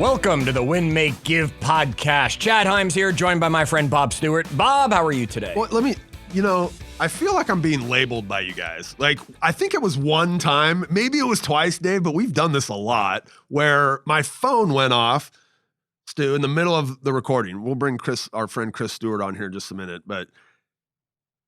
Welcome to the Win, Make, Give podcast. Chad Himes here, joined by my friend Bob Stewart. Bob, how are you today? Well, I feel like I'm being labeled by you guys. Like, I think it was one time, maybe it was twice, Dave, but we've done this a lot, where my phone went off, Stu, in the middle of the recording. We'll bring our friend Chris Stuart on here in just a minute, but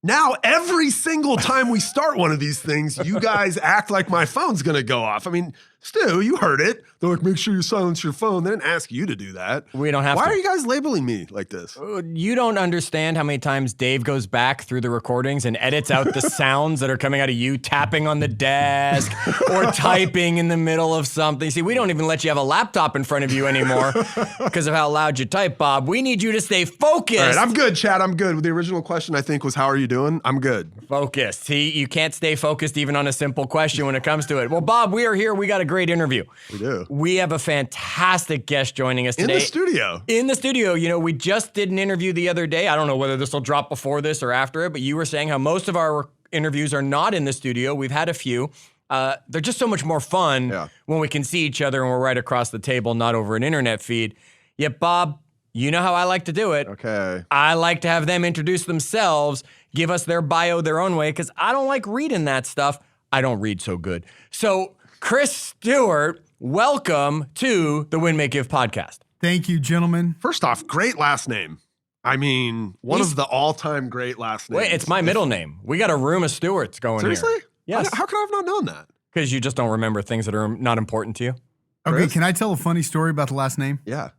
now every single time we start one of these things, you guys act like my phone's gonna go off. I mean, Stu, you heard it. They're like, make sure you silence your phone. They didn't ask you to do that. We don't have to. Why are you guys labeling me like this? You don't understand how many times Dave goes back through the recordings and edits out the sounds that are coming out of you tapping on the desk or typing in the middle of something. See, we don't even let you have a laptop in front of you anymore because of how loud you type, Bob. We need you to stay focused. All right, I'm good, Chad. I'm good. The original question, I think, was, how are you doing? I'm good. Focused. See, you can't stay focused even on a simple question when it comes to it. Well, Bob, we are here. We got a great interview. We do. We have a fantastic guest joining us today. In the studio. In the studio. You know, we just did an interview the other day. I don't know whether this will drop before this or after it, but you were saying how most of our interviews are not in the studio. We've had a few. They're just so much more fun when we can see each other and we're right across the table, not over an internet feed. Yet, Bob, you know how I like to do it. Okay. I like to have them introduce themselves, give us their bio their own way, because I don't like reading that stuff. I don't read so good. So, Chris Stuart, welcome to the Win, Make, Give podcast. Thank you, gentlemen. First off, great last name. I mean, one of the all-time great last names. Wait, it's my middle name. We got a room of Stewarts going Seriously? here. Yes. How could I have not known that? Because you just don't remember things that are not important to you. Okay, Chris? can I tell a funny story about the last name? Yeah.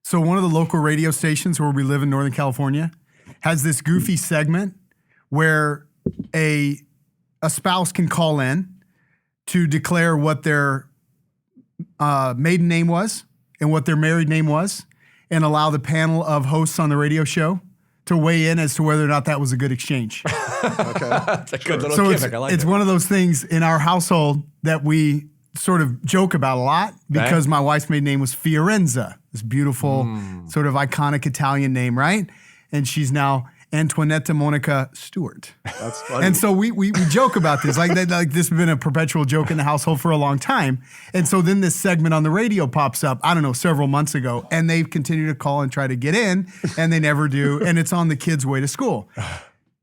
So one of the local radio stations where we live in Northern California has this goofy segment where a spouse can call in to declare what their maiden name was and what their married name was, and allow the panel of hosts on the radio show to weigh in as to whether or not that was a good exchange. Okay. That's a good little gimmick. I like it's it. one of those things in our household that we sort of joke about a lot because my wife's maiden name was Fiorenza, this beautiful sort of iconic Italian name, right? And she's now Antoinetta Monica Stewart. That's funny. And so we joke about this. Like this has been a perpetual joke in the household for a long time. And so then this segment on the radio pops up, I don't know, several months ago, and they've continued to call and try to get in, and they never do. And it's on the kids' way to school.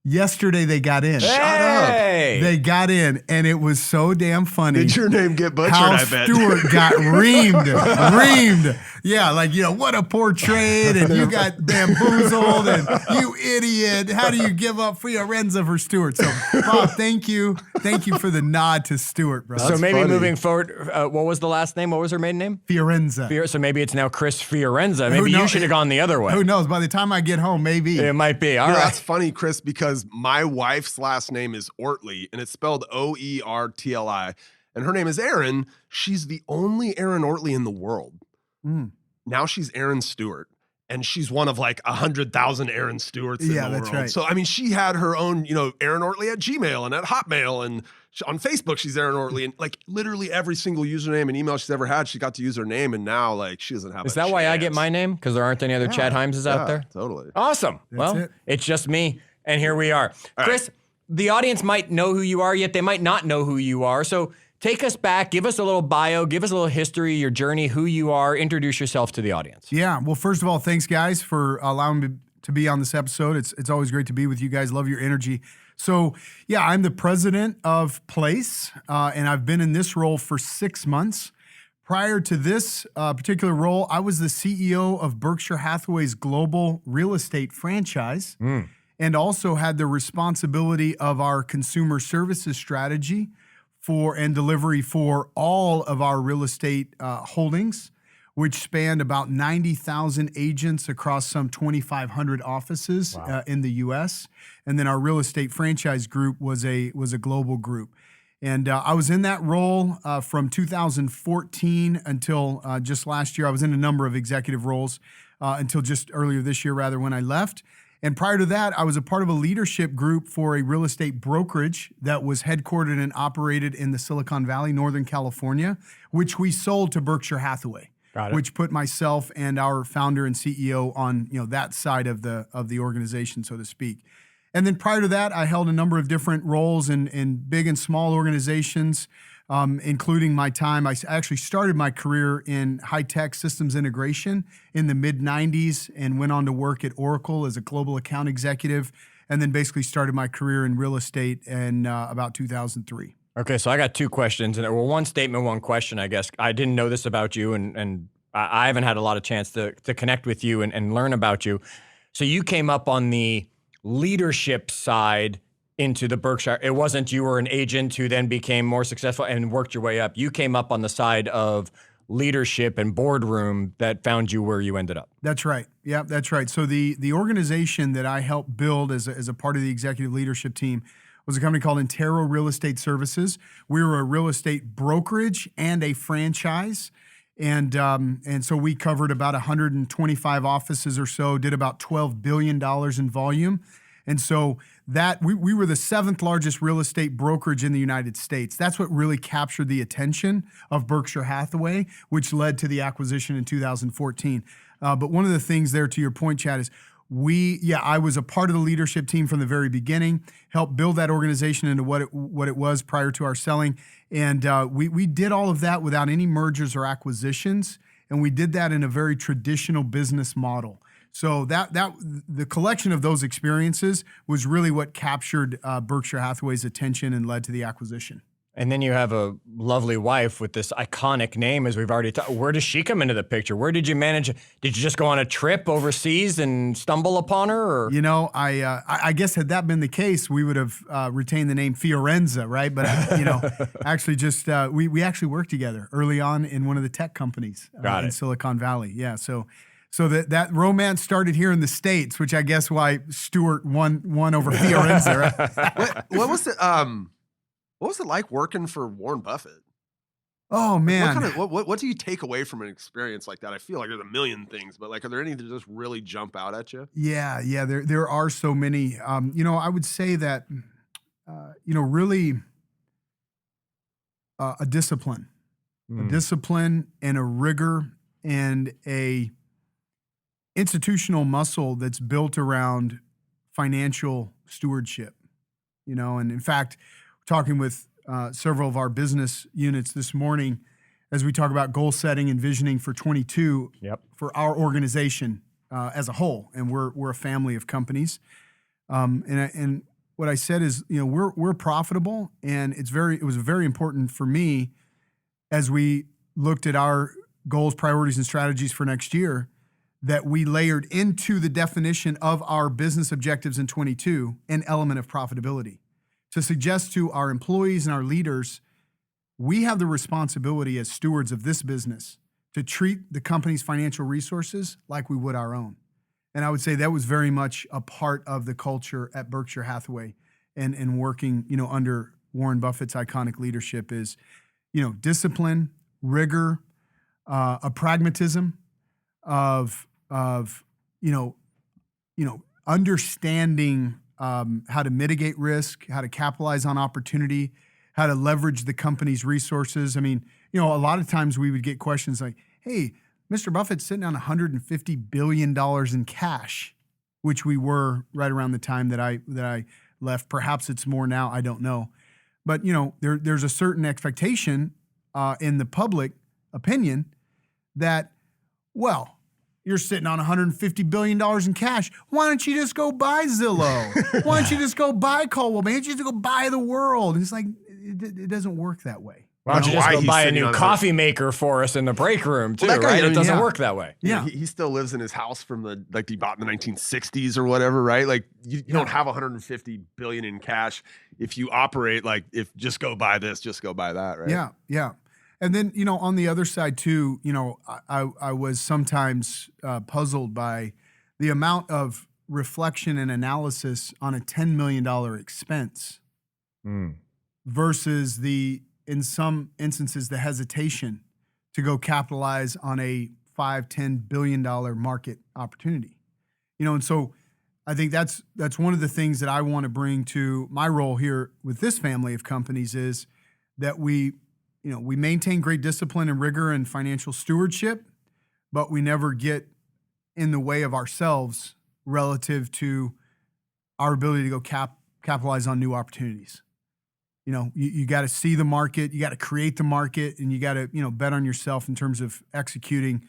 Yesterday they got in. Shut up. They got in, and it was so damn funny. Did your name get butchered, how I bet? Stewart got reamed. Yeah, like, what a poor trade, and you got bamboozled, and you idiot. How do you give up Fiorenza for Stewart? So, Bob, thank you. Thank you for the nod to Stewart, bro. So maybe funny. moving forward, what was the last name? What was her maiden name? Fiorenza. So maybe it's now Chris Fiorenza. Maybe you knows? should have gone the other way. Who knows? By the time I get home, maybe. It might be. All right. That's funny, Chris, because my wife's last name is Ortley, and it's spelled Oertli, and her name is Erin. She's the only Erin Ortley in the world. Now she's Erin Stewart, and she's one of like 100,000 Erin Stewarts in the world. that's right. So, I mean, she had her own, Erin Ortley at Gmail and at Hotmail, and on Facebook, she's Erin Ortley, and like literally every single username and email she's ever had, she got to use her name, and now like she doesn't have. Is that why I get my name? Because there aren't any other Chad Himeses out there? Totally. Awesome. It's just me, and here we are. Chris, the audience might know who you are, yet they might not know who you are. So take us back, give us a little bio, give us a little history, your journey, who you are, introduce yourself to the audience. Yeah, well, first of all, thanks, guys, for allowing me to be on this episode. It's always great to be with you guys. Love your energy. So, yeah, I'm the president of Place, and I've been in this role for 6 months. Prior to this particular role, I was the CEO of Berkshire Hathaway's global real estate franchise, and also had the responsibility of our consumer services strategy and delivery for all of our real estate holdings, which spanned about 90,000 agents across some 2,500 offices in the U.S. And then our real estate franchise group was a global group. And I was in that role from 2014 until just last year. I was in a number of executive roles until just earlier this year, rather, when I left. And prior to that, I was a part of a leadership group for a real estate brokerage that was headquartered and operated in the Silicon Valley, Northern California, which we sold to Berkshire Hathaway, which put myself and our founder and CEO on that side of the organization, so to speak. And then prior to that, I held a number of different roles in big and small organizations, including my time. I actually started my career in high-tech systems integration in the mid-90s and went on to work at Oracle as a global account executive, and then basically started my career in real estate in about 2003. Okay, so I got two questions. And well, one statement, one question, I guess. I didn't know this about you, and I haven't had a lot of chance to connect with you and learn about you. So you came up on the leadership side into the Berkshire. It wasn't you were an agent who then became more successful and worked your way up. You came up on the side of leadership and boardroom that found you where you ended up. That's right. Yeah, that's right. So the organization that I helped build as a part of the executive leadership team was a company called Intero Real Estate Services. We were a real estate brokerage and a franchise. And so we covered about 125 offices or so, did about $12 billion in volume. And so that we were the 7th largest real estate brokerage in the United States. That's what really captured the attention of Berkshire Hathaway, which led to the acquisition in 2014. But one of the things there, to your point, Chad, is I was a part of the leadership team from the very beginning, helped build that organization into what it was prior to our selling. And we did all of that without any mergers or acquisitions. And we did that in a very traditional business model. So that the collection of those experiences was really what captured Berkshire Hathaway's attention and led to the acquisition. And then you have a lovely wife with this iconic name, as we've already talked. Where does she come into the picture? Where did you manage? Did you just go on a trip overseas and stumble upon her? Or? You know, I guess had that been the case, we would have retained the name Fiorenza, right? But actually, just we actually worked together early on in one of the tech companies in Silicon Valley. Yeah, so that romance started here in the States, which I guess why Stewart won over Fiorenza. Right? What was it like working for Warren Buffett? Oh man, what do you take away from an experience like that? I feel like there's a million things, but are there any that just really jump out at you? Yeah, there are so many. I would say that really a discipline, and a rigor and a institutional muscle that's built around financial stewardship. And in fact, talking with several of our business units this morning as we talk about goal setting and visioning for 22 for our organization as a whole, and we're a family of companies. And what I said is, we're profitable, and it was very important for me as we looked at our goals, priorities, and strategies for next year that we layered into the definition of our business objectives in 22 an element of profitability, to suggest to our employees and our leaders, we have the responsibility as stewards of this business to treat the company's financial resources like we would our own. And I would say that was very much a part of the culture at Berkshire Hathaway and working, under Warren Buffett's iconic leadership is, discipline, rigor, a pragmatism of understanding how to mitigate risk, how to capitalize on opportunity, how to leverage the company's resources. I mean, a lot of times we would get questions like, hey, Mr. Buffett's sitting on $150 billion in cash, which we were right around the time that I left. Perhaps it's more now, I don't know. But, there's a certain expectation in the public opinion that, well, you're sitting on $150 billion in cash. Why don't you just go buy Zillow? Why don't you just go buy Caldwell? Why don't you just go buy the world? And it's like, it doesn't work that way. Why don't you just go buy a new coffee maker for us in the break room too, right? It doesn't work that way. Yeah. He still lives in his house from he bought in the 1960s or whatever, right? You don't have $150 billion in cash if you operate if just go buy this, just go buy that, right? Yeah. And then, on the other side too, I was sometimes puzzled by the amount of reflection and analysis on a $10 million expense versus in some instances, the hesitation to go capitalize on a $5-10 billion market opportunity. And so I think that's one of the things that I want to bring to my role here with this family of companies is that we maintain great discipline and rigor and financial stewardship, but we never get in the way of ourselves relative to our ability to go capitalize on new opportunities. You got to see the market, you got to create the market, and you got to, bet on yourself in terms of executing,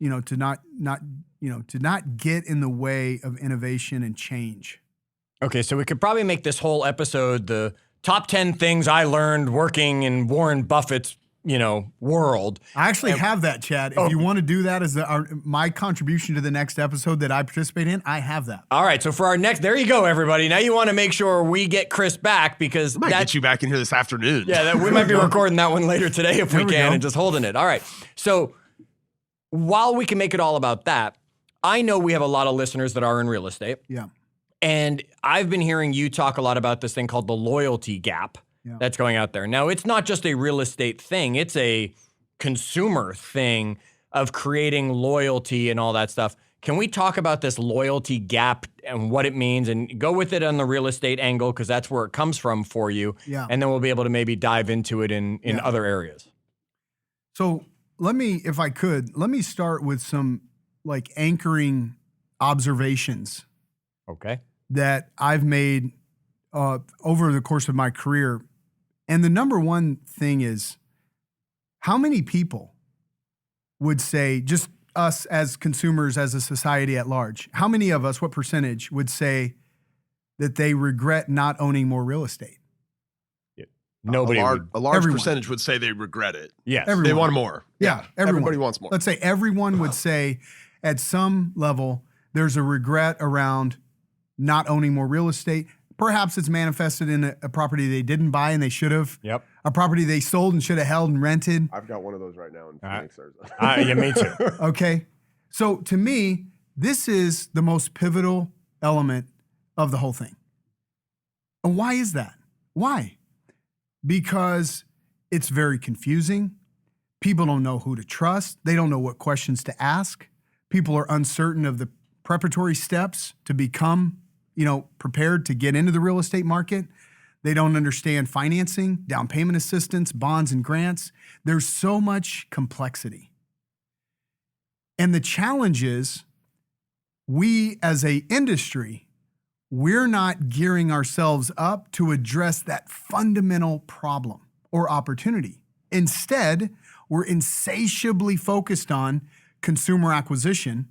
to not get in the way of innovation and change. Okay, so we could probably make this whole episode the top 10 things I learned working in Warren Buffett's, world. I actually have that, Chad. If you want to do that as my contribution to the next episode that I participate in, I have that. All right, so for our next, there you go, everybody. Now you want to make sure we get Chris back because I might get you back in here this afternoon. Yeah, we might be recording that one later today if we can and just holding it. All right, so while we can make it all about that, I know we have a lot of listeners that are in real estate. Yeah. And I've been hearing you talk a lot about this thing called the loyalty gap that's going out there. Now, it's not just a real estate thing. It's a consumer thing of creating loyalty and all that stuff. Can we talk about this loyalty gap and what it means and go with it on the real estate angle because that's where it comes from for you. Yeah. And then we'll be able to maybe dive into it in other areas. So let me start with some anchoring observations. Okay. That I've made over the course of my career. And the number one thing is how many people would say, just us as consumers, as a society at large, how many of us, what percentage would say that they regret not owning more real estate? Nobody. A large everyone. Percentage would say they regret it. Yes. Everyone. They want more. Yeah. Everybody wants more. Let's say everyone would say at some level there's a regret around not owning more real estate. Perhaps it's manifested in a property they didn't buy and they should have. Yep. A property they sold and should have held and rented. I've got one of those right now in Phoenix, Arizona. Yeah, me too. Okay. So to me, this is the most pivotal element of the whole thing. And why is that? Why? Because it's very confusing. People don't know who to trust. They don't know what questions to ask. People are uncertain of the preparatory steps to become, prepared to get into the real estate market. They don't understand financing, down payment assistance, bonds and grants. There's so much complexity. And the challenge is we as an industry, we're not gearing ourselves up to address that fundamental problem or opportunity. Instead, we're insatiably focused on consumer acquisition,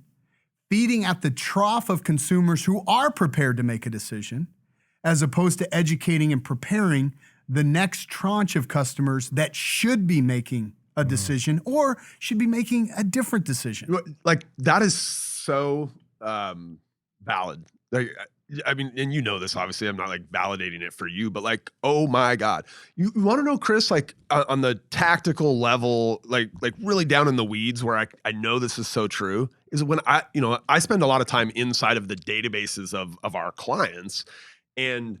feeding at the trough of consumers who are prepared to make a decision, as opposed to educating and preparing the next tranche of customers that should be making a decision or should be making a different decision. That is so valid. I mean, and you know this, obviously, I'm not validating it for you, but oh my God. You want to know, Chris, on the tactical level, really down in the weeds where I know this is so true is when I spend a lot of time inside of the databases of our clients. And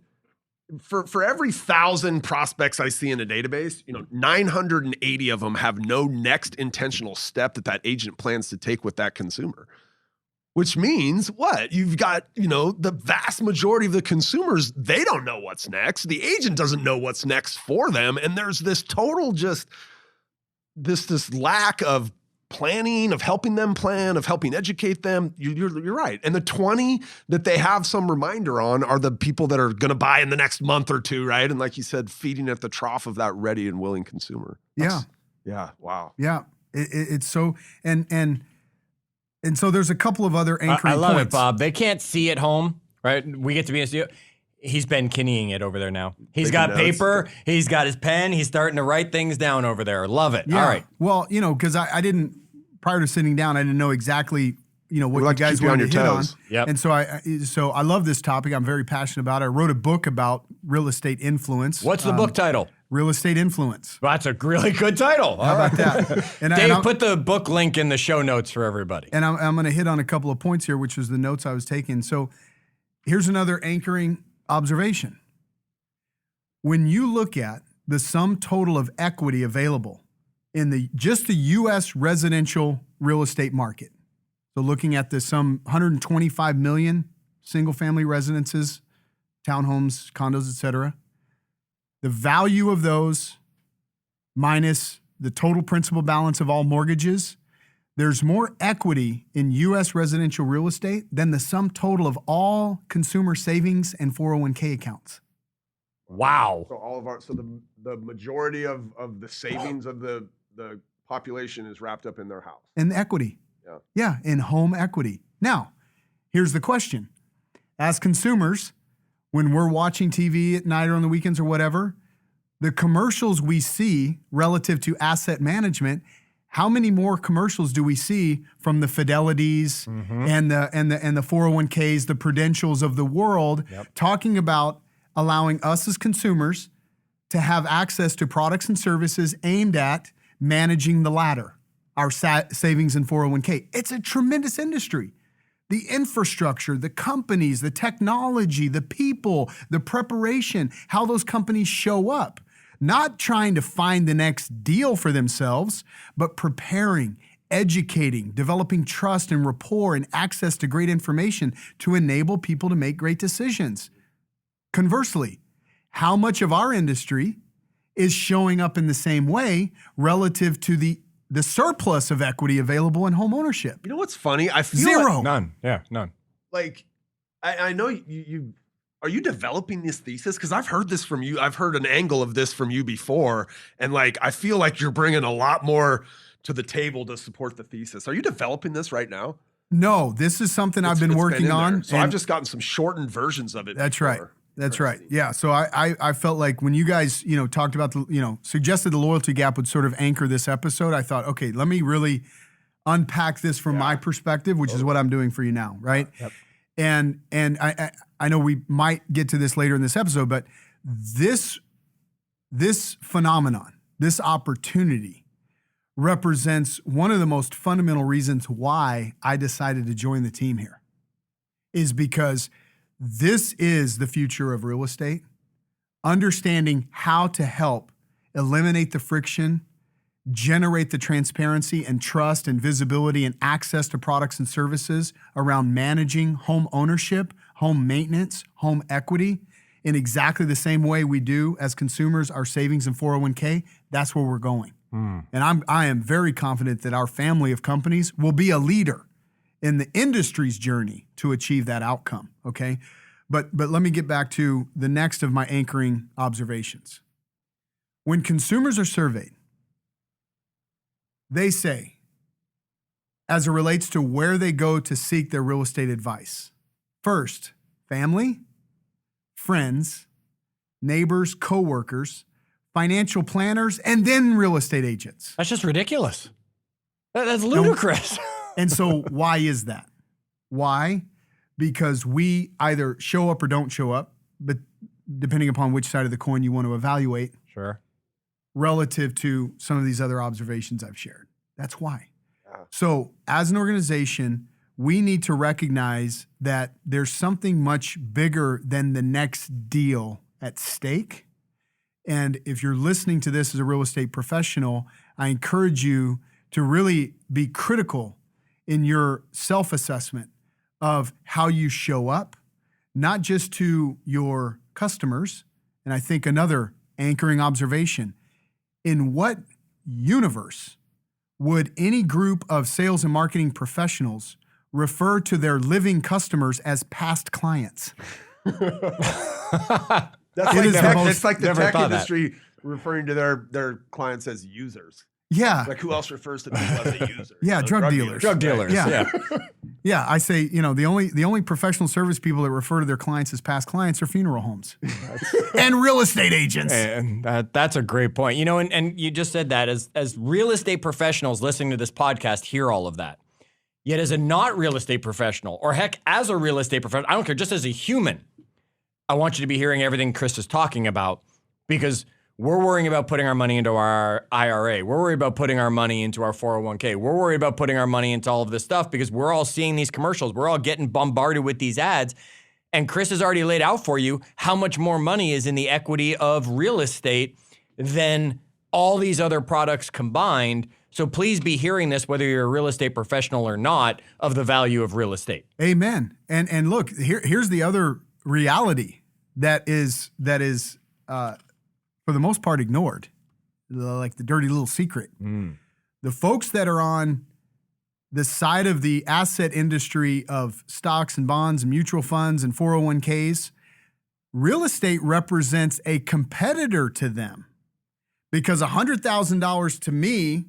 for every 1,000 prospects I see in a database, 980 of them have no next intentional step that agent plans to take with that consumer. Which means what? You've got, the vast majority of the consumers, they don't know what's next. The agent doesn't know what's next for them. And there's this total this lack of planning, of helping them plan, of helping educate them. You're right. And the 20 that they have some reminder on are the people that are going to buy in the next month or two, right? And like you said, feeding at the trough of that ready and willing consumer. Yeah. Wow. Yeah. It's so, and so there's a couple of other anchoring points. I love it, Bob. They can't see at home, right? We get to be in a studio. He's been Kinneying it over there now. He's got paper. He's got his pen. He's starting to write things down over there. Love it. Yeah. All right. Well, because I didn't, prior to sitting down, I didn't know exactly, what you guys wanted to hit on. Yep. And so I love this topic. I'm very passionate about it. I wrote a book about real estate influence. What's the book title? Real Estate Influence. Well, that's a really good title. How about that? And Dave, put the book link in the show notes for everybody. And I'm going to hit on a couple of points here, which was the notes I was taking. So here's another anchoring observation. When you look at the sum total of equity available in just the U.S. residential real estate market, so looking at the some 125 million single-family residences, townhomes, condos, et cetera, the value of those minus the total principal balance of all mortgages, there's more equity in U.S. residential real estate than the sum total of all consumer savings and 401k accounts. Wow. So all of our, so the majority of the savings of the population is wrapped up in their house. And equity. Yeah. Yeah, in home equity. Now, here's the question. As consumers, when we're watching TV at night or on the weekends or whatever, the commercials we see relative to asset management, how many more commercials do we see from the Fidelities and the 401ks, the Prudentials of the world, talking about allowing us as consumers to have access to products and services aimed at managing the ladder, our savings and 401k. It's a tremendous industry. The infrastructure, the companies, the technology, the people, the preparation, how those companies show up. Not trying to find the next deal for themselves, but preparing, educating, developing trust and rapport and access to great information to enable people to make great decisions. Conversely, how much of our industry is showing up in the same way relative to the surplus of equity available in home ownership? You know what's funny? I feel Zero. like, None. Yeah, none. like I know you are you developing this thesis? Because I've heard this from you. I've heard an angle of this from you before. And like, I feel like you're bringing a lot more to the table to support the thesis. Are you developing this right now? No, this is something I've been working on. So I've just gotten some shortened versions of it. That's before. right. That's right. Yeah. So I felt like when you guys, talked about suggested the loyalty gap would sort of anchor this episode, I thought, okay, let me really unpack this from my perspective, which is what I'm doing for you now. Right. Yep. And I know we might get to this later in this episode, but this phenomenon, this opportunity represents one of the most fundamental reasons why I decided to join the team here, is because this is the future of real estate. Understanding how to help eliminate the friction, generate the transparency and trust and visibility and access to products and services around managing home ownership, home maintenance, home equity in exactly the same way we do as consumers, our savings and 401k. That's where we're going. And I am very confident that our family of companies will be a leader in the industry's journey to achieve that outcome, okay? But let me get back to the next of my anchoring observations. When consumers are surveyed, they say, as it relates to where they go to seek their real estate advice, first, family, friends, neighbors, coworkers, financial planners, and then real estate agents. That's just ridiculous. That's ludicrous. And so why is that? Why? Because we either show up or don't show up, but depending upon which side of the coin you want to evaluate. Sure. Relative to some of these other observations I've shared. That's why. Yeah. So as an organization, we need to recognize that there's something much bigger than the next deal at stake. And if you're listening to this as a real estate professional, I encourage you to really be critical in your self-assessment of how you show up, not just to your customers. And I think another anchoring observation, in what universe would any group of sales and marketing professionals refer to their living customers as past clients? It's like the tech industry referring to their clients as users. Yeah. Like who else refers to people as a user? Yeah, drug dealers. Drug dealers. Yeah. Yeah, I say, the only professional service people that refer to their clients as past clients are funeral homes and real estate agents. And that's a great point. And you just said that as real estate professionals listening to this podcast hear all of that. Yet as a not real estate professional, or heck, as a real estate professional, I don't care, just as a human, I want you to be hearing everything Chris is talking about, because we're worrying about putting our money into our IRA. We're worried about putting our money into our 401k. We're worried about putting our money into all of this stuff because we're all seeing these commercials. We're all getting bombarded with these ads. And Chris has already laid out for you how much more money is in the equity of real estate than all these other products combined. So please be hearing this, whether you're a real estate professional or not, of the value of real estate. Amen. And look, here's the other reality that is for the most part ignored, like the dirty little secret. The folks that are on the side of the asset industry of stocks and bonds and mutual funds and 401ks, real estate represents a competitor to them, because $100,000 to me,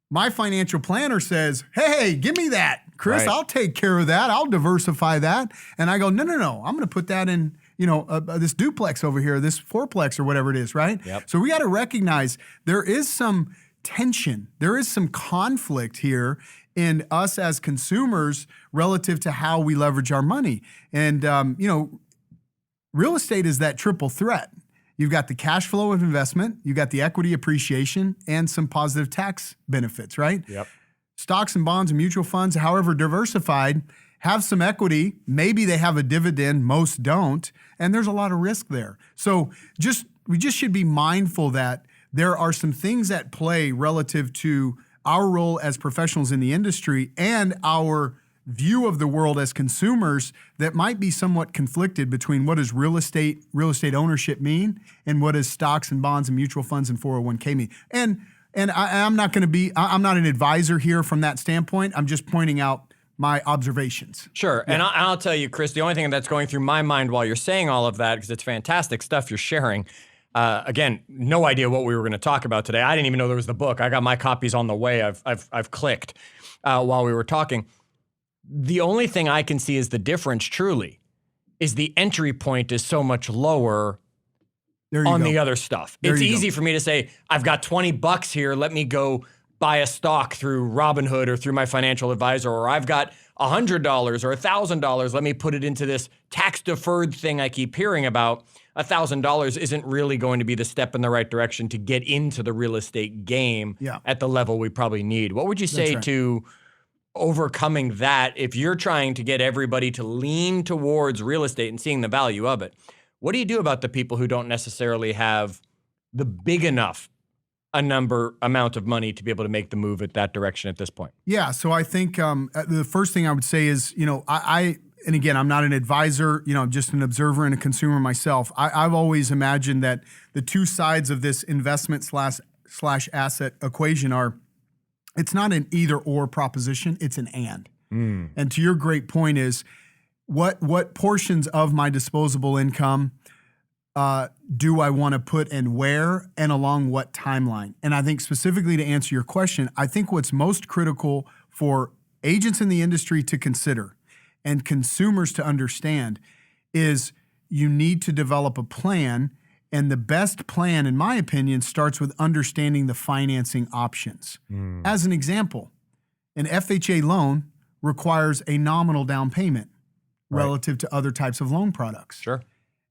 my financial planner says, hey, give me that, Chris. Right. I'll take care of that. I'll diversify that. And I go, no. I'm going to put that in, this duplex over here, this fourplex or whatever it is, right? Yep. So we got to recognize there is some tension. There is some conflict here in us as consumers relative to how we leverage our money. And, real estate is that triple threat. You've got the cash flow of investment, you've got the equity appreciation, and some positive tax benefits, right? Yep. Stocks and bonds and mutual funds, however diversified, have some equity. Maybe they have a dividend, most don't, and there's a lot of risk there. So we just should be mindful that there are some things at play relative to our role as professionals in the industry and our view of the world as consumers that might be somewhat conflicted between what does real estate ownership mean and what does stocks and bonds and mutual funds and 401k mean. And I'm not an advisor here from that standpoint. I'm just pointing out my observations. Sure. Yeah. And I'll tell you, Chris, the only thing that's going through my mind while you're saying all of that, because it's fantastic stuff you're sharing. Again, no idea what we were going to talk about today. I didn't even know there was the book. I got my copies on the way. I've clicked while we were talking. The only thing I can see is the difference truly is the entry point is so much lower on the other stuff. It's easy for me to say, I've got $20 here. Let me go buy a stock through Robinhood or through my financial advisor, or I've got $100 or $1,000. Let me put it into this tax deferred thing I keep hearing about. $1,000 isn't really going to be the step in the right direction to get into the real estate game at the level we probably need. What would you say to overcoming that if you're trying to get everybody to lean towards real estate and seeing the value of it? What do you do about the people who don't necessarily have the big enough amount of money to be able to make the move at that direction at this point? Yeah, so I think the first thing I would say is, and again, I'm not an advisor, I'm just an observer and a consumer myself. I've always imagined that the two sides of this investment slash asset equation are, it's not an either or proposition, it's an and. And to your great point is, what portions of my disposable income do I want to put and where and along what timeline? And I think specifically to answer your question, I think what's most critical for agents in the industry to consider and consumers to understand is you need to develop a plan. And the best plan, in my opinion, starts with understanding the financing options. As an example, an FHA loan requires a nominal down payment relative to other types of loan products. Sure.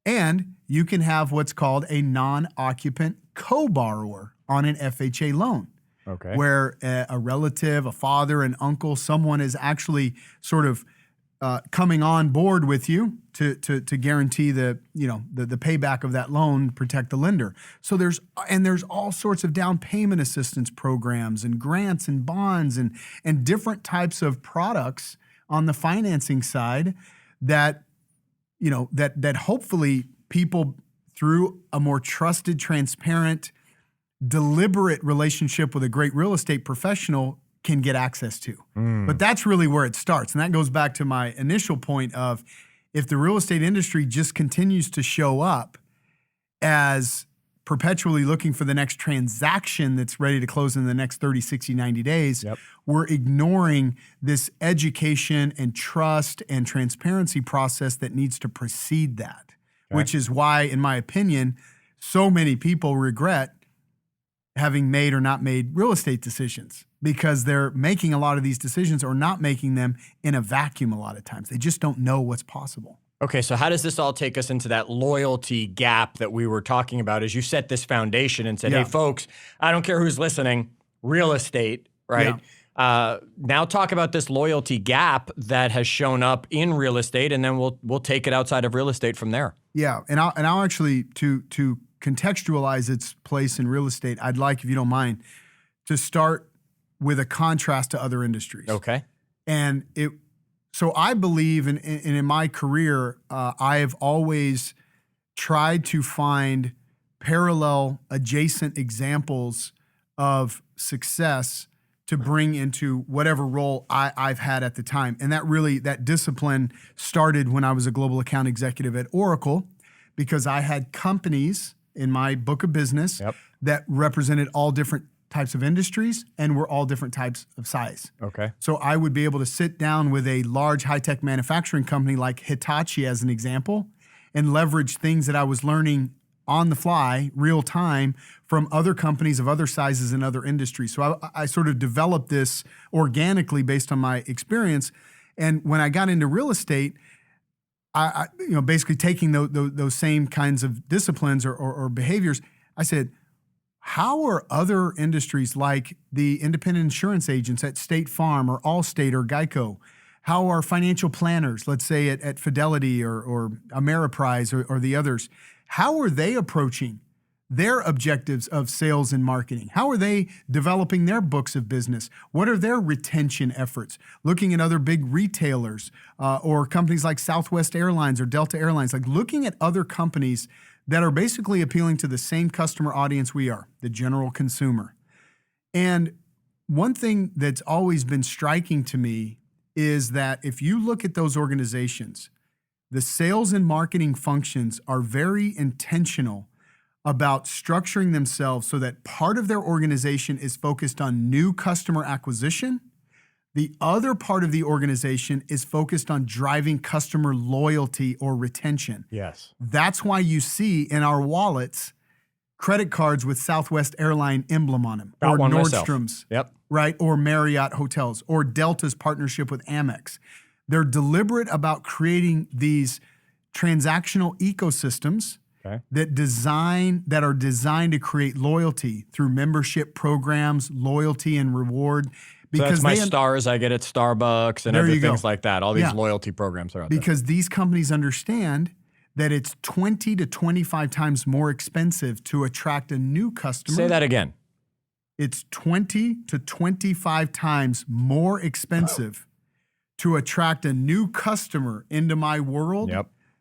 And you can have what's called a non-occupant co-borrower on an FHA loan. Okay. Where a relative, a father, an uncle, someone is actually sort of coming on board with you to guarantee the payback of that loan, protect the lender. So there's all sorts of down payment assistance programs and grants and bonds and different types of products on the financing side that hopefully people, through a more trusted, transparent, deliberate relationship with a great real estate professional, can get access to. But that's really where it starts. And that goes back to my initial point of, if the real estate industry just continues to show up as perpetually looking for the next transaction that's ready to close in the next 30, 60, 90 days, we're ignoring this education and trust and transparency process that needs to precede that, which is why, in my opinion, so many people regret having made or not made real estate decisions, because they're making a lot of these decisions or not making them in a vacuum a lot of times. They just don't know what's possible. Okay, so how does this all take us into that loyalty gap that we were talking about as you set this foundation and said, hey, folks, I don't care who's listening, real estate, right? Now talk about this loyalty gap that has shown up in real estate, and then we'll take it outside of real estate from there. Yeah, and I'll actually, to contextualize its place in real estate, I'd like, if you don't mind, to start with a contrast to other industries. Okay. And so I believe, in my career, I have always tried to find parallel, adjacent examples of success to bring into whatever role I've had at the time. And that discipline started when I was a global account executive at Oracle, because I had companies in my book of business that represented all different types of industries and were all different types of size. Okay. So I would be able to sit down with a large high-tech manufacturing company like Hitachi as an example and leverage things that I was learning on the fly, real time, from other companies of other sizes in other industries. So I sort of developed this organically based on my experience. And when I got into real estate, I basically taking those same kinds of disciplines or behaviors, I said, how are other industries like the independent insurance agents at State Farm or Allstate or Geico? How are financial planners, let's say at Fidelity or Ameriprise or the others, how are they approaching their objectives of sales and marketing? How are they developing their books of business? What are their retention efforts? Looking at other big retailers or companies like Southwest Airlines or Delta Airlines, like looking at other companies that are basically appealing to the same customer audience we are, the general consumer. And one thing that's always been striking to me is that if you look at those organizations, the sales and marketing functions are very intentional about structuring themselves so that part of their organization is focused on new customer acquisition. The other part of the organization is focused on driving customer loyalty or retention. Yes. That's why you see in our wallets credit cards with Southwest Airline emblem on them, or Nordstrom's, right, or Marriott hotels, or Delta's partnership with Amex. They're deliberate about creating these transactional ecosystems that are designed to create loyalty through membership programs, loyalty and reward. Because so that's my stars I get at Starbucks and other things like that. All these loyalty programs are out there. Because these companies understand that it's 20 to 25 times more expensive to attract a new customer. Say that again. It's 20 to 25 times more expensive to attract a new customer into my world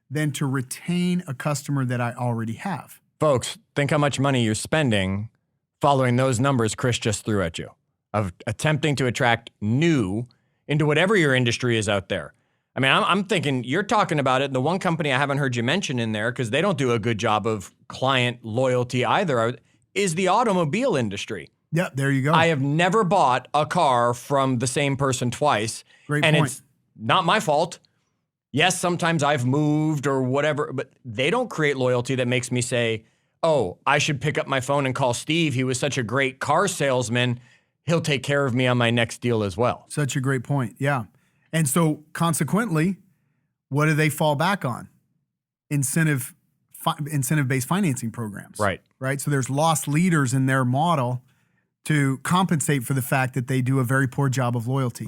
than to retain a customer that I already have. Folks, think how much money you're spending following those numbers Chris just threw at you of attempting to attract new into whatever your industry is out there. I mean, I'm thinking you're talking about it. The one company I haven't heard you mention in there, because they don't do a good job of client loyalty either, is the automobile industry. Yeah, there you go. I have never bought a car from the same person twice. Great point. And it's not my fault. Yes, sometimes I've moved or whatever, but they don't create loyalty that makes me say, oh, I should pick up my phone and call Steve. He was such a great car salesman. He'll take care of me on my next deal as well. Such a great point, yeah. And so consequently, what do they fall back on? Incentive-based financing programs. Right. Right? So there's lost leaders in their model to compensate for the fact that they do a very poor job of loyalty.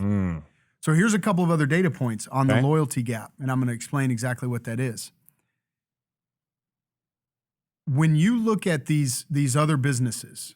So here's a couple of other data points on the loyalty gap, and I'm going to explain exactly what that is. When you look at these other businesses,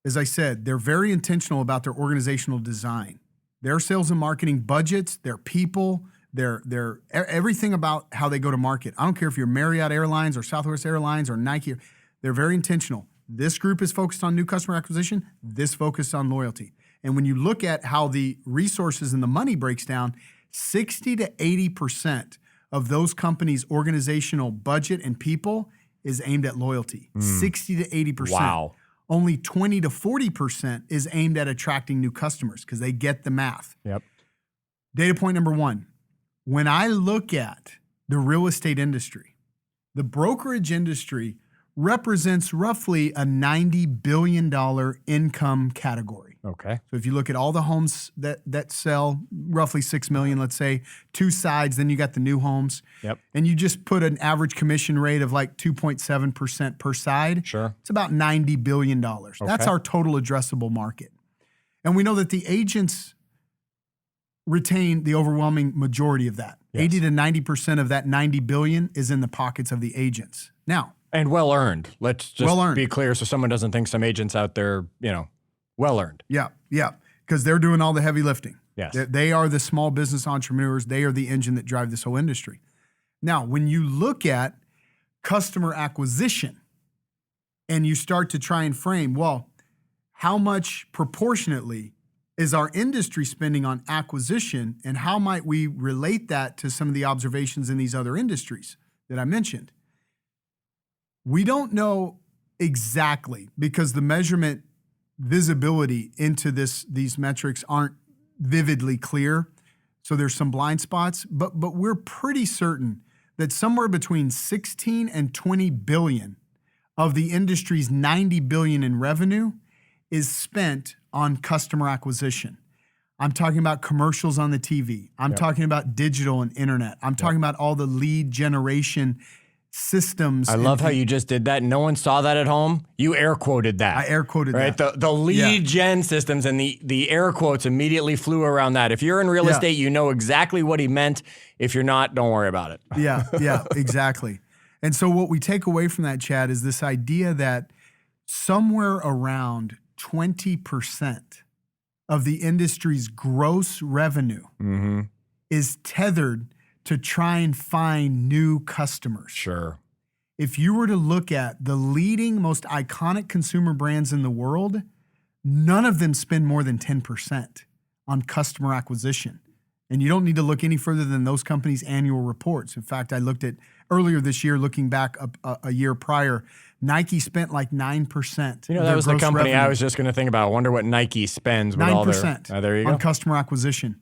as I said, they're very intentional about their organizational design. Their sales and marketing budgets, their people, their everything about how they go to market. I don't care if you're Marriott Airlines or Southwest Airlines or Nike, they're very intentional. This group is focused on new customer acquisition, this focused on loyalty. And when you look at how the resources and the money breaks down, 60 to 80% of those companies' organizational budget and people is aimed at loyalty. 60 to 80%. Wow. Only 20 to 40% is aimed at attracting new customers because they get the math. Yep. Data point number one, when I look at the real estate industry, the brokerage industry represents roughly a $90 billion income category. Okay. So if you look at all the homes that sell, roughly 6 million, let's say, two sides, then you got the new homes. Yep. And you just put an average commission rate of like 2.7% per side. Sure. It's about $90 billion. That's our total addressable market. And we know that the agents retain the overwhelming majority of that. Yes. 80 to 90% of that 90 billion is in the pockets of the agents. Now, and well earned. Let's just be clear so someone doesn't think some agents out there, well earned. Yeah, because they're doing all the heavy lifting. Yes. They are the small business entrepreneurs. They are the engine that drive this whole industry. Now, when you look at customer acquisition and you start to try and frame, well, how much proportionately is our industry spending on acquisition, and how might we relate that to some of the observations in these other industries that I mentioned? We don't know exactly because the measurement visibility into these metrics aren't vividly clear. So there's some blind spots, but we're pretty certain that somewhere between 16 and 20 billion of the industry's 90 billion in revenue is spent on customer acquisition. I'm talking about commercials on the TV. I'm talking about digital and internet. I'm talking about all the lead generation systems. I love how you just did that. No one saw that at home. You air quoted that. I air quoted right? that. The lead gen systems and the air quotes immediately flew around that. If you're in real estate, you know exactly what he meant. If you're not, don't worry about it. Yeah, exactly. And so what we take away from that, Chad, is this idea that somewhere around 20% of the industry's gross revenue is tethered to try and find new customers. Sure. If you were to look at the leading, most iconic consumer brands in the world, none of them spend more than 10% on customer acquisition. And you don't need to look any further than those companies' annual reports. In fact, I looked at earlier this year, looking back a year prior, Nike spent like 9%. You know, that was the company revenue. I was just going to think about. I wonder what Nike spends with 9% all their... there you go. On customer acquisition.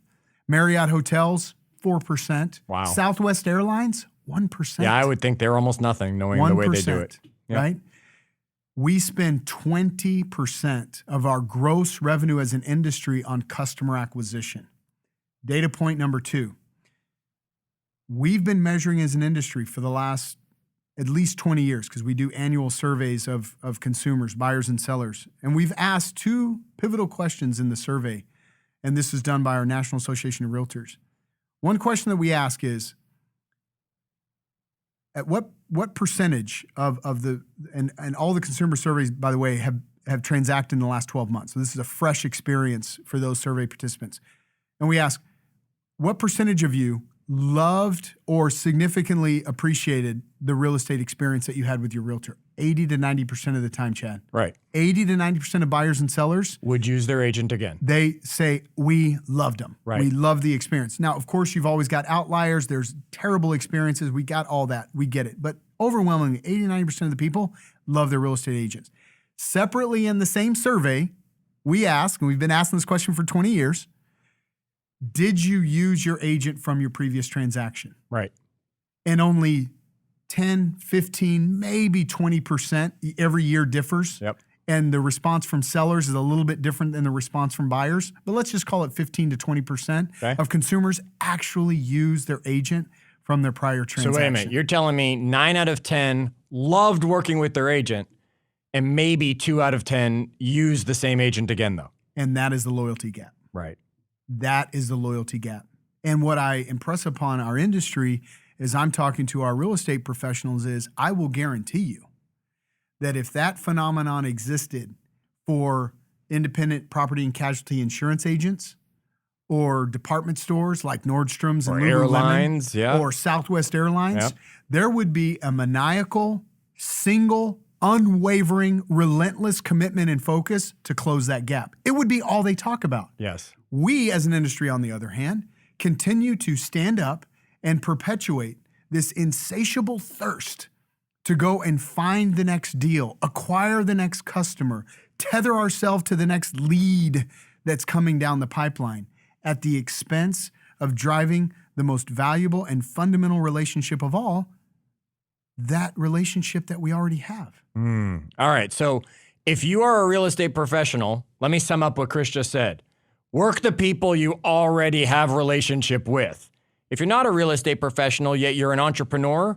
Marriott Hotels, 4%. Wow. Southwest Airlines, 1%. Yeah, I would think they're almost nothing, knowing the way they do it. Yep. Right? We spend 20% of our gross revenue as an industry on customer acquisition. Data point number 2. We've been measuring as an industry for the last at least 20 years because we do annual surveys of consumers, buyers and sellers. And we've asked 2 pivotal questions in the survey, and this is done by our National Association of Realtors. One question that we ask is, at what percentage of the, and all the consumer surveys, by the way, have transacted in the last 12 months. So this is a fresh experience for those survey participants. And we ask, what percentage of you loved or significantly appreciated the real estate experience that you had with your realtor? 80 to 90% of the time, Chad. Right. 80 to 90% of buyers and sellers would use their agent again. They say, we loved them. Right. We love the experience. Now, of course, you've always got outliers. There's terrible experiences. We got all that. We get it. But overwhelmingly, 80 to 90% of the people love their real estate agents. Separately in the same survey, we ask, and we've been asking this question for 20 years, did you use your agent from your previous transaction? Right. And only 10, 15, maybe 20% every year differs. Yep. And the response from sellers is a little bit different than the response from buyers. But let's just call it 15 to 20% of consumers actually use their agent from their prior transaction. So wait a minute. You're telling me 9 out of 10 loved working with their agent, and maybe 2 out of 10 use the same agent again, though. And that is the loyalty gap. Right. That is the loyalty gap. And what I impress upon our industry as I'm talking to our real estate professionals is I will guarantee you that if that phenomenon existed for independent property and casualty insurance agents or department stores like Nordstrom's and airlines, or Southwest Airlines, there would be a maniacal, single, unwavering, relentless commitment and focus to close that gap. It would be all they talk about. Yes. We, as an industry, on the other hand, continue to stand up and perpetuate this insatiable thirst to go and find the next deal, acquire the next customer, tether ourselves to the next lead that's coming down the pipeline at the expense of driving the most valuable and fundamental relationship of all, that relationship that we already have. All right. So if you are a real estate professional, let me sum up what Chris just said. Work the people you already have relationship with. If you're not a real estate professional, yet you're an entrepreneur,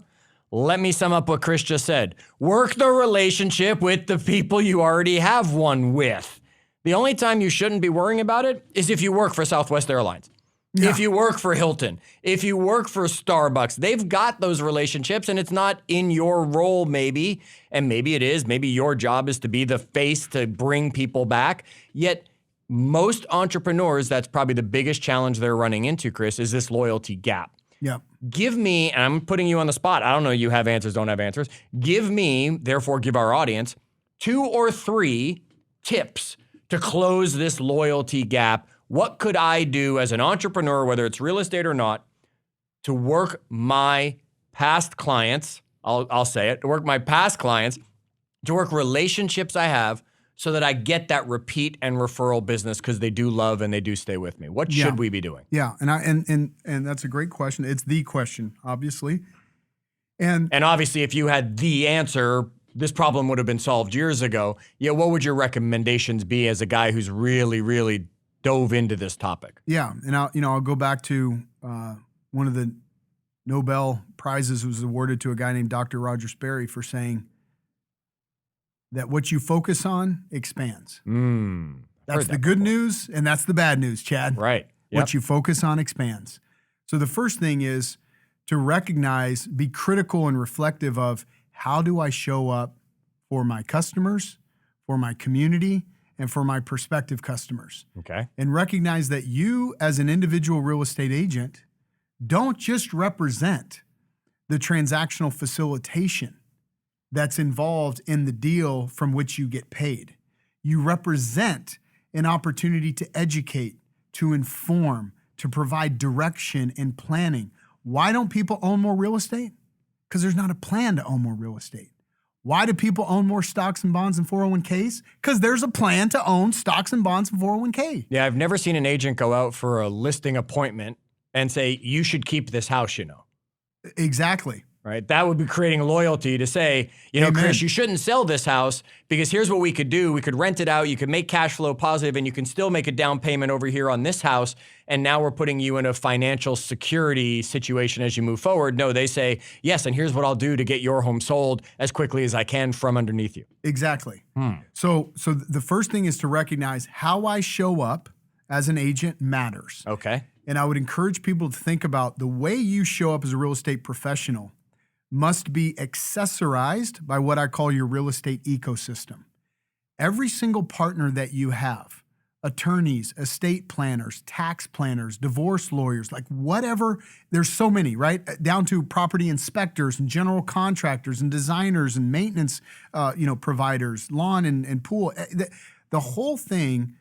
let me sum up what Chris just said. Work the relationship with the people you already have one with. The only time you shouldn't be worrying about it is if you work for Southwest Airlines. Yeah. If you work for Hilton, if you work for Starbucks, they've got those relationships and it's not in your role maybe, and maybe it is, maybe your job is to be the face to bring people back. Yet most entrepreneurs, that's probably the biggest challenge they're running into, Chris, is this loyalty gap. Yeah. Give me, and I'm putting you on the spot. I don't know, you have answers, don't have answers. Give me, therefore give our audience, 2 or 3 tips to close this loyalty gap. What could I do as an entrepreneur, whether it's real estate or not, to work my past clients I'll say it, to work my past clients, to work relationships I have so that I get that repeat and referral business because they do love and they do stay with me. What should we be doing? Yeah, and that's a great question. It's the question, obviously. And obviously, if you had the answer, this problem would have been solved years ago. Yeah, what would your recommendations be as a guy who's really, really dove into this topic? Yeah, and I'll go back to one of the Nobel Prizes was awarded to a guy named Dr. Roger Sperry for saying that what you focus on expands. That's the good news, and that's the bad news, Chad. Right. Yep. What you focus on expands. So the first thing is to recognize, be critical and reflective of how do I show up for my customers, for my community, and for my prospective customers. Okay. And recognize that you, as an individual real estate agent, don't just represent the transactional facilitation that's involved in the deal from which you get paid. You represent an opportunity to educate, to inform, to provide direction and planning. Why don't people own more real estate? Because there's not a plan to own more real estate. Why do people own more stocks and bonds and 401ks? Because there's a plan to own stocks and bonds and 401k. Yeah, I've never seen an agent go out for a listing appointment and say, you should keep this house, Exactly. Right? That would be creating loyalty to say, Amen. Chris, you shouldn't sell this house because here's what we could do. We could rent it out. You could make cash flow positive and you can still make a down payment over here on this house. And now we're putting you in a financial security situation as you move forward. No, they say, yes, and here's what I'll do to get your home sold as quickly as I can from underneath you. Exactly. So the first thing is to recognize how I show up as an agent matters. Okay. And I would encourage people to think about the way you show up as a real estate professional must be accessorized by what I call your real estate ecosystem. Every single partner that you have, attorneys, estate planners, tax planners, divorce lawyers, like whatever, there's so many, right? Down to property inspectors and general contractors and designers and maintenance providers, lawn and pool. The whole thing,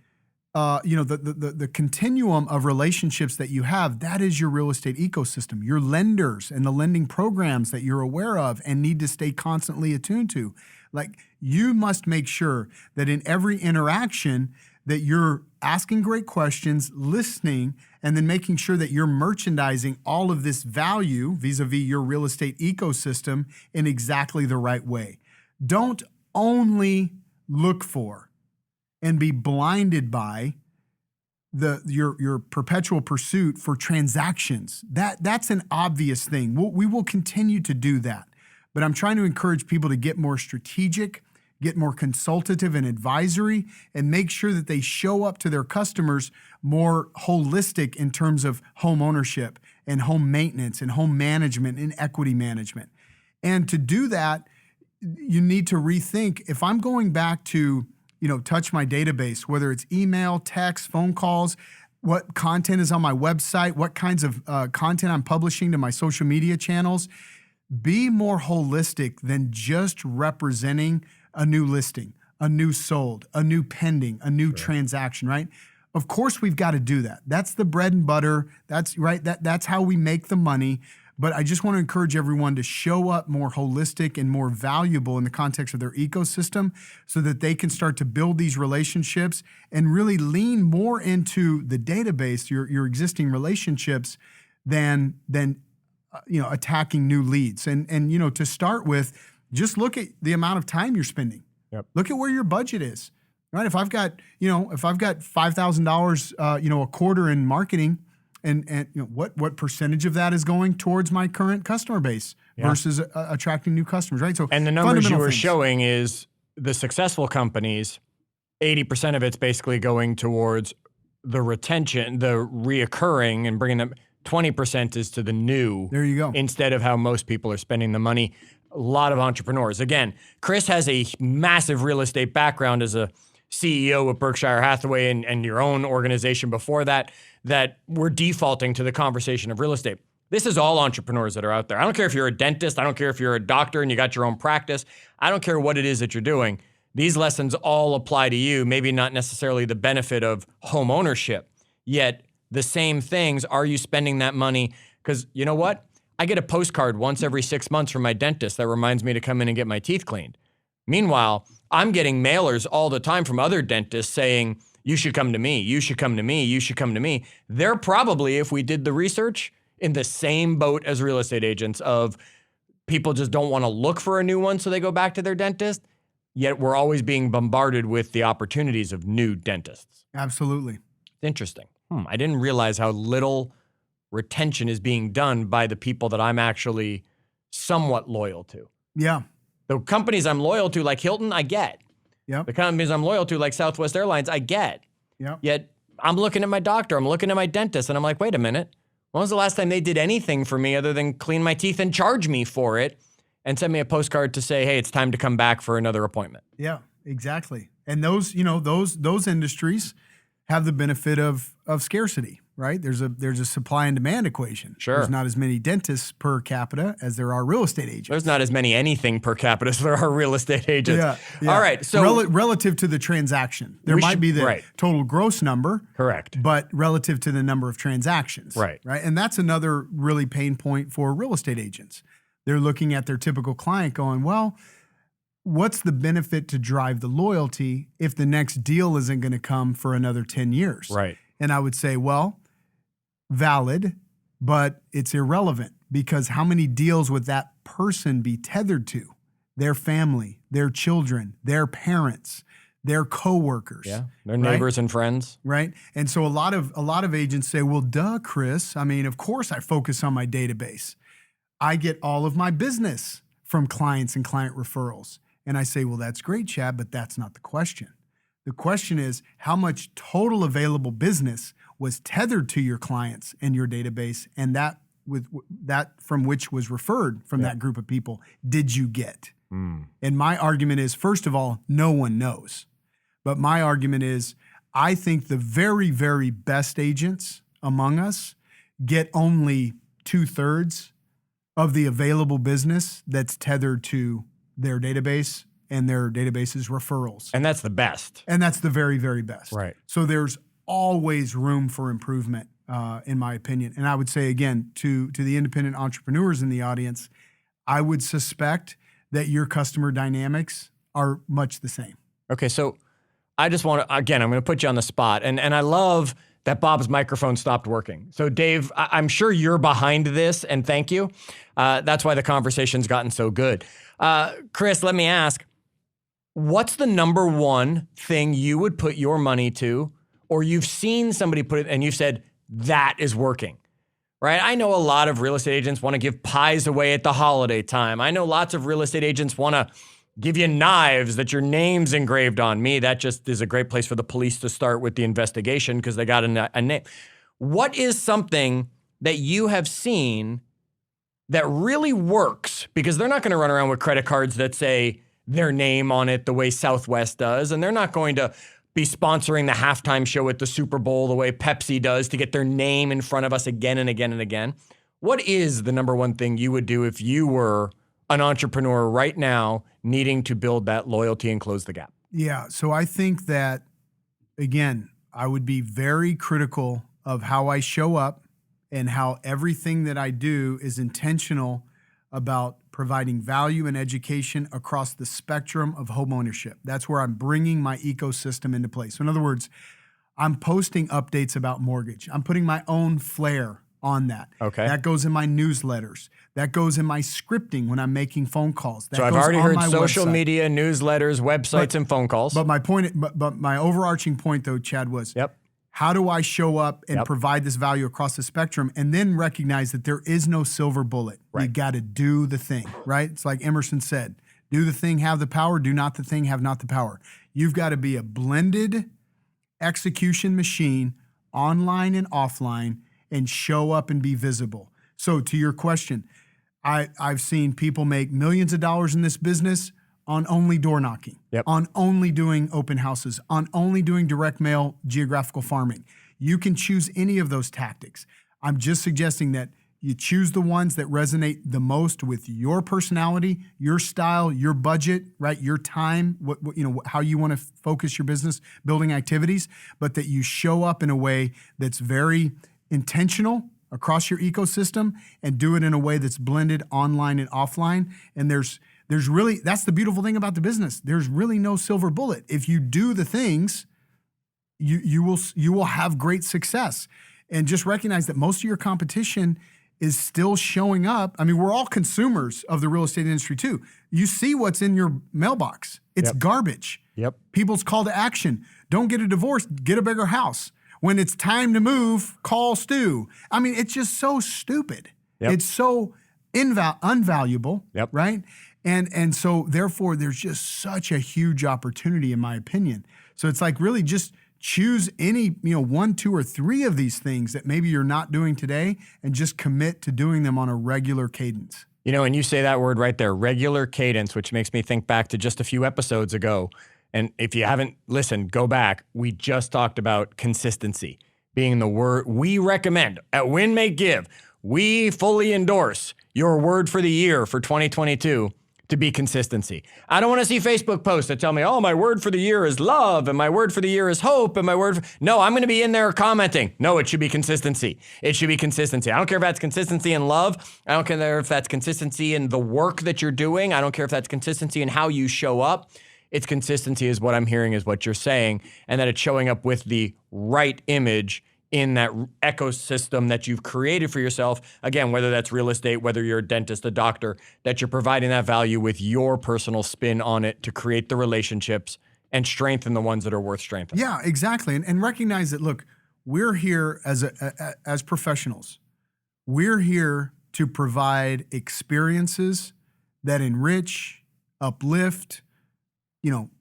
the continuum of relationships that you have, that is your real estate ecosystem, your lenders and the lending programs that you're aware of and need to stay constantly attuned to. Like, you must make sure that in every interaction that you're asking great questions, listening, and then making sure that you're merchandising all of this value vis-a-vis your real estate ecosystem in exactly the right way. Don't only look for and be blinded by your perpetual pursuit for transactions. That's an obvious thing. We will continue to do that. But I'm trying to encourage people to get more strategic, get more consultative and advisory, and make sure that they show up to their customers more holistic in terms of home ownership and home maintenance and home management and equity management. And to do that, you need to rethink, if I'm going back to touch my database, whether it's email, text, phone calls, what content is on my website, what kinds of content I'm publishing to my social media channels. Be more holistic than just representing a new listing, a new sold, a new pending, a new transaction, right? Of course, we've got to do that. That's the bread and butter. That's right. That's how we make the money. But I just want to encourage everyone to show up more holistic and more valuable in the context of their ecosystem so that they can start to build these relationships and really lean more into the database, your existing relationships, than attacking new leads. And to start with, just look at the amount of time you're spending. Yep. Look at where your budget is. Right? If I've got $5,000 a quarter in marketing, and what percentage of that is going towards my current customer base versus attracting new customers, right? So, and the numbers you were showing is the successful companies, 80% of it's basically going towards the retention, the reoccurring, and bringing them. 20% is to the new. There you go. Instead of how most people are spending the money. A lot of entrepreneurs. Again, Chris has a massive real estate background as a CEO of Berkshire Hathaway and your own organization before that we're defaulting to the conversation of real estate. This is all entrepreneurs that are out there. I don't care if you're a dentist. I don't care if you're a doctor and you got your own practice. I don't care what it is that you're doing. These lessons all apply to you, maybe not necessarily the benefit of home ownership, yet the same things. Are you spending that money? Because you know what? I get a postcard once every 6 months from my dentist that reminds me to come in and get my teeth cleaned. Meanwhile, I'm getting mailers all the time from other dentists saying, you should come to me, you should come to me, you should come to me. They're probably, if we did the research, in the same boat as real estate agents of people just don't want to look for a new one, so they go back to their dentist. Yet we're always being bombarded with the opportunities of new dentists. Absolutely. Interesting. I didn't realize how little retention is being done by the people that I'm actually somewhat loyal to. Yeah. The companies I'm loyal to, like Hilton, I get. Yep. The companies I'm loyal to, like Southwest Airlines, I get. Yep. Yet I'm looking at my doctor, I'm looking at my dentist, and I'm like, wait a minute. When was the last time they did anything for me other than clean my teeth and charge me for it and send me a postcard to say, hey, it's time to come back for another appointment? Yeah, exactly. And those, those industries have the benefit of scarcity, right? There's a supply and demand equation. Sure. There's not as many dentists per capita as there are real estate agents. There's not as many anything per capita as there are real estate agents. Yeah. All right. So relative to the transaction, there might be the total gross number. Correct. But relative to the number of transactions. Right. Right. And that's another really pain point for real estate agents. They're looking at their typical client going, well, what's the benefit to drive the loyalty if the next deal isn't going to come for another 10 years? Right. And I would say, well, valid, but it's irrelevant because how many deals would that person be tethered to? Their family, their children, their parents, their coworkers. Yeah, their neighbors and friends. Right. And so a lot of agents say, well, duh, Chris. I mean, of course I focus on my database. I get all of my business from clients and client referrals. And I say, well, that's great, Chad, but that's not the question. The question is how much total available business was tethered to your clients and your database, and that from which was referred from that group of people did you get? And my argument is, first of all, no one knows. But my argument is, I think the very, very best agents among us get only 2/3 of the available business that's tethered to their database and their database's referrals. And that's the best. And that's the very, very best. Right. So there's always room for improvement, in my opinion. And I would say, again, to the independent entrepreneurs in the audience, I would suspect that your customer dynamics are much the same. Okay, so I just want to, again, I'm going to put you on the spot. And I love that Bob's microphone stopped working. So Dave, I'm sure you're behind this, and thank you. That's why the conversation's gotten so good. Chris, let me ask, what's the number one thing you would put your money to, or you've seen somebody put it and you've said, that is working, right? I know a lot of real estate agents want to give pies away at the holiday time. I know lots of real estate agents want to give you knives that your name's engraved on. Me, that just is a great place for the police to start with the investigation because they got a name. What is something that you have seen that really works? Because they're not going to run around with credit cards that say their name on it the way Southwest does, and they're not going to be sponsoring the halftime show at the Super Bowl the way Pepsi does to get their name in front of us again and again and again. What is the number one thing you would do if you were an entrepreneur right now needing to build that loyalty and close the gap? Yeah. So I think that, again, I would be very critical of how I show up and how everything that I do is intentional about providing value and education across the spectrum of homeownership. That's where I'm bringing my ecosystem into place. So in other words, I'm posting updates about mortgage. I'm putting my own flair on that. Okay. That goes in my newsletters. That goes in my scripting when I'm making phone calls. That so I've goes already on heard my social website. media, newsletters, websites, and phone calls. But my point, but my overarching point though, Chad, was how do I show up and provide this value across the spectrum and then recognize that there is no silver bullet. Right. You got to do the thing, right? It's like Emerson said, do the thing, have the power, do not the thing, have not the power. You've got to be a blended execution machine, online and offline, and show up and be visible. So to your question, I've seen people make millions of dollars in this business on only door knocking, on only doing open houses, on only doing direct mail geographical farming. You can choose any of those tactics. I'm just suggesting that you choose the ones that resonate the most with your personality, your style, your budget, right? Your time, what how you want to focus your business building activities, but that you show up in a way that's very intentional across your ecosystem and do it in a way that's blended online and offline. And there's really, that's the beautiful thing about the business. There's really no silver bullet. If you do the things, you will have great success. And just recognize that most of your competition is still showing up. I mean, we're all consumers of the real estate industry too. You see what's in your mailbox. It's garbage. Yep. People's call to action: don't get a divorce, get a bigger house. When it's time to move, call Stu. I mean, it's just so stupid. Yep. It's so unvaluable, right? And so therefore, there's just such a huge opportunity, in my opinion. So it's like really just choose any, 1, 2, or 3 of these things that maybe you're not doing today and just commit to doing them on a regular cadence. And you say that word right there, regular cadence, which makes me think back to just a few episodes ago. And if you haven't listened, go back. We just talked about consistency being the word we recommend at Win, Make, Give. We fully endorse your word for the year for 2022 to be consistency. I don't want to see Facebook posts that tell me, oh, my word for the year is love, and my word for the year is hope, and no, I'm going to be in there commenting. No, it should be consistency. It should be consistency. I don't care if that's consistency in love. I don't care if that's consistency in the work that you're doing. I don't care if that's consistency in how you show up. It's consistency is what I'm hearing is what you're saying, and that it's showing up with the right image in that ecosystem that you've created for yourself. Again, whether that's real estate, whether you're a dentist, a doctor, that you're providing that value with your personal spin on it to create the relationships and strengthen the ones that are worth strengthening. Yeah, exactly. And recognize that, look, we're here as professionals. We're here to provide experiences that enrich, uplift,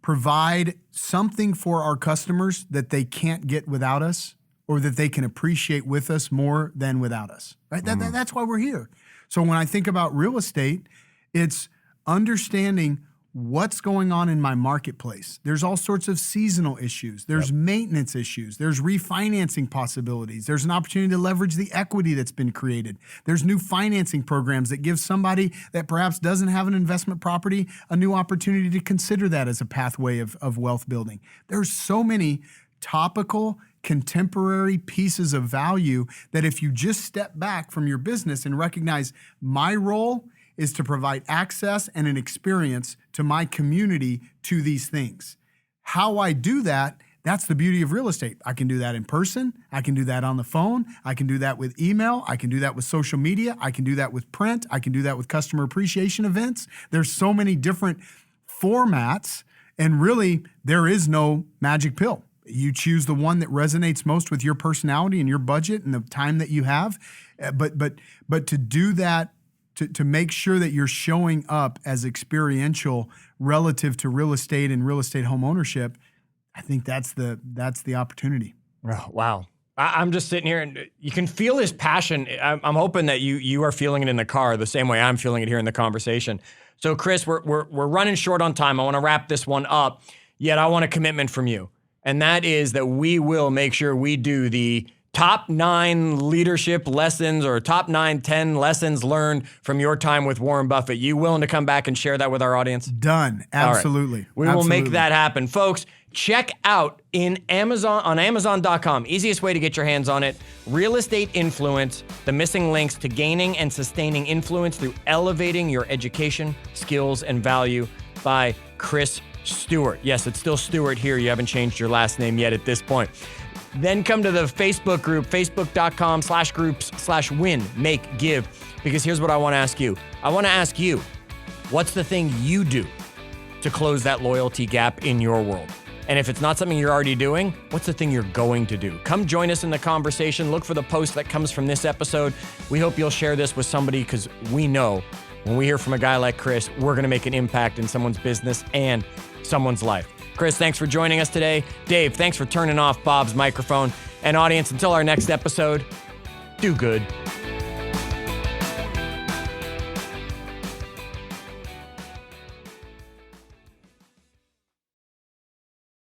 provide something for our customers that they can't get without us, or that they can appreciate with us more than without us, right? That's why we're here. So when I think about real estate, it's understanding what's going on in my marketplace. There's all sorts of seasonal issues. There's maintenance issues. There's refinancing possibilities. There's an opportunity to leverage the equity that's been created. There's new financing programs that give somebody that perhaps doesn't have an investment property a new opportunity to consider that as a pathway of wealth building. There's so many topical, contemporary pieces of value that if you just step back from your business and recognize my role is to provide access and an experience to my community to these things. How I do that, that's the beauty of real estate. I can do that in person. I can do that on the phone. I can do that with email. I can do that with social media. I can do that with print. I can do that with customer appreciation events. There's so many different formats, and really there is no magic pill. You choose the one that resonates most with your personality and your budget and the time that you have. But to do that, to make sure that you're showing up as experiential relative to real estate and real estate home ownership, I think that's the opportunity. Oh, wow. I'm just sitting here and you can feel his passion. I'm hoping that you are feeling it in the car the same way I'm feeling it here in the conversation. So Chris, we're running short on time. I want to wrap this one up, yet I want a commitment from you. And that is that we will make sure we do the top 9 leadership lessons or top 9, 10 lessons learned from your time with Warren Buffett. You willing to come back and share that with our audience? Done. Absolutely. Right. We will make that happen. Folks, check out on Amazon.com. Easiest way to get your hands on it. Real Estate Influence, the missing links to gaining and sustaining influence through elevating your education, skills, and value by Chris Stuart. Yes, it's still Stewart here. You haven't changed your last name yet at this point. Then come to the Facebook group, facebook.com/groups/win, make, give. Because here's what I want to ask you. I want to ask you, what's the thing you do to close that loyalty gap in your world? And if it's not something you're already doing, what's the thing you're going to do? Come join us in the conversation. Look for the post that comes from this episode. We hope you'll share this with somebody because we know when we hear from a guy like Chris, we're going to make an impact in someone's business and someone's life. Chris, thanks for joining us today. Dave, thanks for turning off Bob's microphone. And audience, until our next episode, do good.